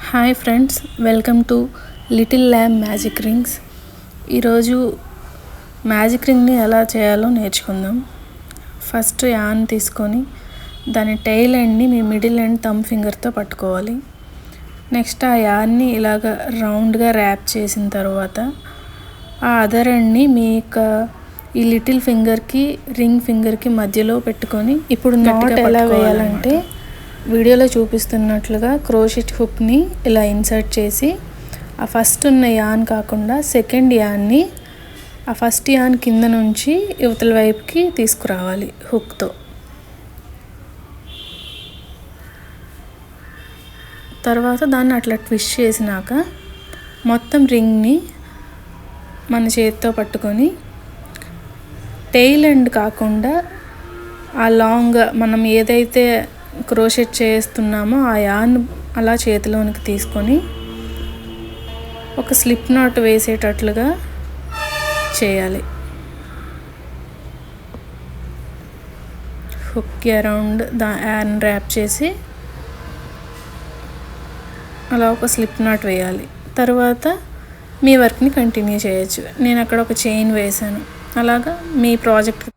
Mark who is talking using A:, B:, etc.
A: Hi friends, welcome to little lamb magic rings. ఈరోజు magic రింగ్ని ఎలా చేయాలో నేర్చుకుందాం. ఫస్ట్ యాన్ తీసుకొని దాని టెయిల్ ఎండ్ని మీ మిడిల్ అండ్ థంబ్ ఫింగర్తో పట్టుకోవాలి. నెక్స్ట్ ఆ యాన్ని ఇలాగ రౌండ్గా ర్యాప్ చేసిన తర్వాత ఆ అదర్ ఎండ్ని మీ యొక్క ఈ లిటిల్ ఫింగర్కి రింగ్ ఫింగర్కి మధ్యలో పెట్టుకొని ఇప్పుడు నాట్ ఎలా వేయాలంటే వీడియోలో చూపిస్తున్నట్లుగా క్రోషెట్ హుక్ని ఇలా ఇన్సర్ట్ చేసి ఆ ఫస్ట్ ఉన్న యాన్ కాకుండా సెకండ్ యాన్ని ఆ ఫస్ట్ యాన్ కింద నుంచి యువతల వైపుకి తీసుకురావాలి హుక్తో. తర్వాత దాన్ని అట్లా ట్విస్ట్ చేసినాక మొత్తం రింగ్ని మన చేతితో పట్టుకొని టెయిల్ ఎండ్ కాకుండా ఆ లాంగ్ మనం ఏదైతే క్రోషెట్ చేస్తున్నామో ఆ యాన్ అలా చేతిలోనికి తీసుకొని ఒక స్లిప్ నాట్ వేసేటట్లుగా చేయాలి. హుక్ అరౌండ్ యాన్ ర్యాప్ చేసి అలా ఒక స్లిప్ నాట్ వేయాలి. తర్వాత మీ వర్క్ని కంటిన్యూ చేయొచ్చు. నేను అక్కడ ఒక చైన్ వేసాను. అలాగా మీ ప్రాజెక్ట్